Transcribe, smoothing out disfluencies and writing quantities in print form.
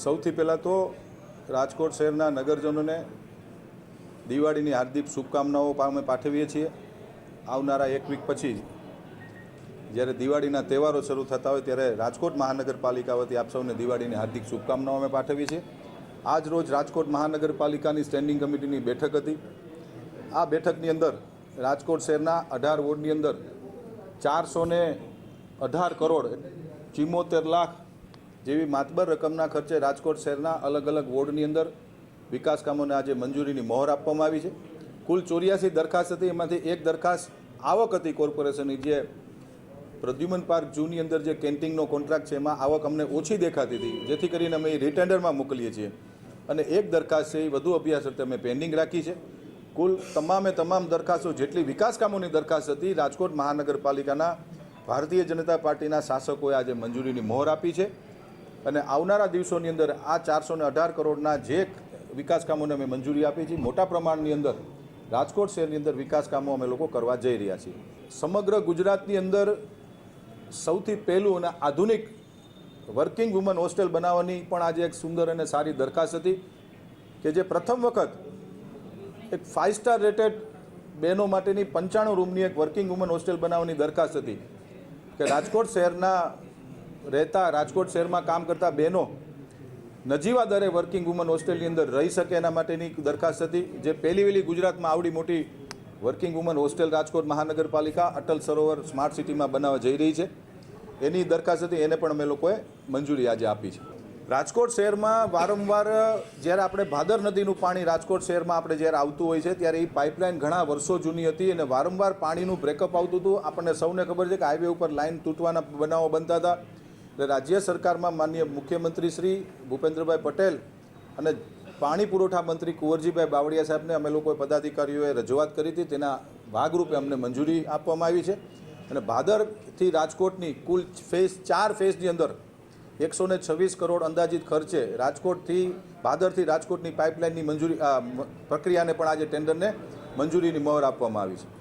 સૌથી પહેલાં તો રાજકોટ શહેરના નગરજનોને દિવાળીની હાર્દિક શુભકામનાઓ અમે પાઠવીએ છીએ। આવનારા એક વીક પછી જ્યારે દિવાળીના તહેવારો શરૂ થતા હોય ત્યારે રાજકોટ મહાનગરપાલિકા વતી આપ સૌને દિવાળીની હાર્દિક શુભકામનાઓ અમે પાઠવીએ છીએ। આજ રોજ રાજકોટ મહાનગરપાલિકાની સ્ટેન્ડિંગ કમિટીની બેઠક હતી। આ બેઠકની અંદર રાજકોટ શહેરના 18 વોર્ડની અંદર 418 કરોડ 74 લાખ જેવી માતબર રકમના ખર્ચે રાજકોટ શહેરના અલગ અલગ વોર્ડની અંદર વિકાસ કામોને આજે મંજૂરીની મહોર આપવામાં આવી છે। કુલ 84 દરખાસ્ત હતી, એમાંથી એક દરખાસ્ત આવક હતી કોર્પોરેશનની, જે પ્રદ્યુમન પાર્ક જૂની અંદર જે કેન્ટીનનો કોન્ટ્રાક્ટ છે એમાં આવક અમને ઓછી દેખાતી હતી, જેથી કરીને અમે એ રિટેન્ડરમાં મોકલીએ છીએ। અને એક દરખાસ્ત છે એ વધુ અભ્યાસ અર્થે અમે પેન્ડિંગ રાખી છે। કુલ તમામ દરખાસ્તો જેટલી વિકાસ કામોની દરખાસ્ત હતી રાજકોટ મહાનગરપાલિકાના ભારતીય જનતા પાર્ટીના શાસકોએ આજે મંજૂરીની મહોર આપી છે। અને આવનારા દિવસોની અંદર આ 418 કરોડના જે વિકાસ કામોને અમે મંજૂરી આપી છે, મોટા પ્રમાણની અંદર રાજકોટ શહેરની અંદર વિકાસ કામો અમે લોકો કરવા જઈ રહ્યા છીએ। સમગ્ર ગુજરાતની અંદર સૌથી પહેલું અને આધુનિક વર્કિંગ વુમન હોસ્ટેલ બનાવવાની પણ આજે એક સુંદર અને સારી દરખાસ્ત હતી કે જે પ્રથમ વખત એક 5 સ્ટાર રેટેડ બહેનો માટેની 95 રૂમની એક વર્કિંગ વુમન હોસ્ટેલ બનાવવાની દરખાસ્ત હતી કે રાજકોટ શહેરના રહેતા, રાજકોટ શહેરમાં કામ કરતા બહેનો નજીવા દરે વર્કિંગ વુમન હોસ્ટેલની અંદર રહી શકે એના માટેની દરખાસ્ત હતી, જે પહેલી વહેલી ગુજરાતમાં આવડી મોટી વર્કિંગ વુમન હોસ્ટેલ રાજકોટ મહાનગરપાલિકા અટલ સરોવર સ્માર્ટ સિટીમાં બનાવવા જઈ રહી છે એની દરખાસ્ત હતી। એને પણ અમે લોકોએ મંજૂરી આજે આપી છે। રાજકોટ શહેરમાં વારંવાર જ્યારે આપણે ભાદર નદીનું પાણી રાજકોટ શહેરમાં આપણે જ્યારે આવતું હોય છે ત્યારે એ પાઇપલાઇન ઘણા વર્ષો જૂની હતી અને વારંવાર પાણીનું બ્રેકઅપ આવતું હતું। આપણને સૌને ખબર છે કે હાઈવે ઉપર લાઇન તૂટવાના બનાવો બનતા હતા। એટલે રાજ્ય સરકારમાં માનનીય મુખ્યમંત્રી શ્રી ભૂપેન્દ્રભાઈ પટેલ અને પાણી પુરવઠા મંત્રી કુંવરજીભાઈ બાવળિયા સાહેબને અમે લોકોએ પદાધિકારીઓએ રજૂઆત કરી હતી, તેના ભાગરૂપે અમને મંજૂરી આપવામાં આવી છે। અને ભાદરથી રાજકોટની કુલ ચાર ફેઝની અંદર 126 કરોડ અંદાજિત ખર્ચે ભાદરથી રાજકોટની પાઇપલાઇનની મંજૂરી પ્રક્રિયાને પણ આજે ટેન્ડરને મંજૂરીની મહોર આપવામાં આવી છે।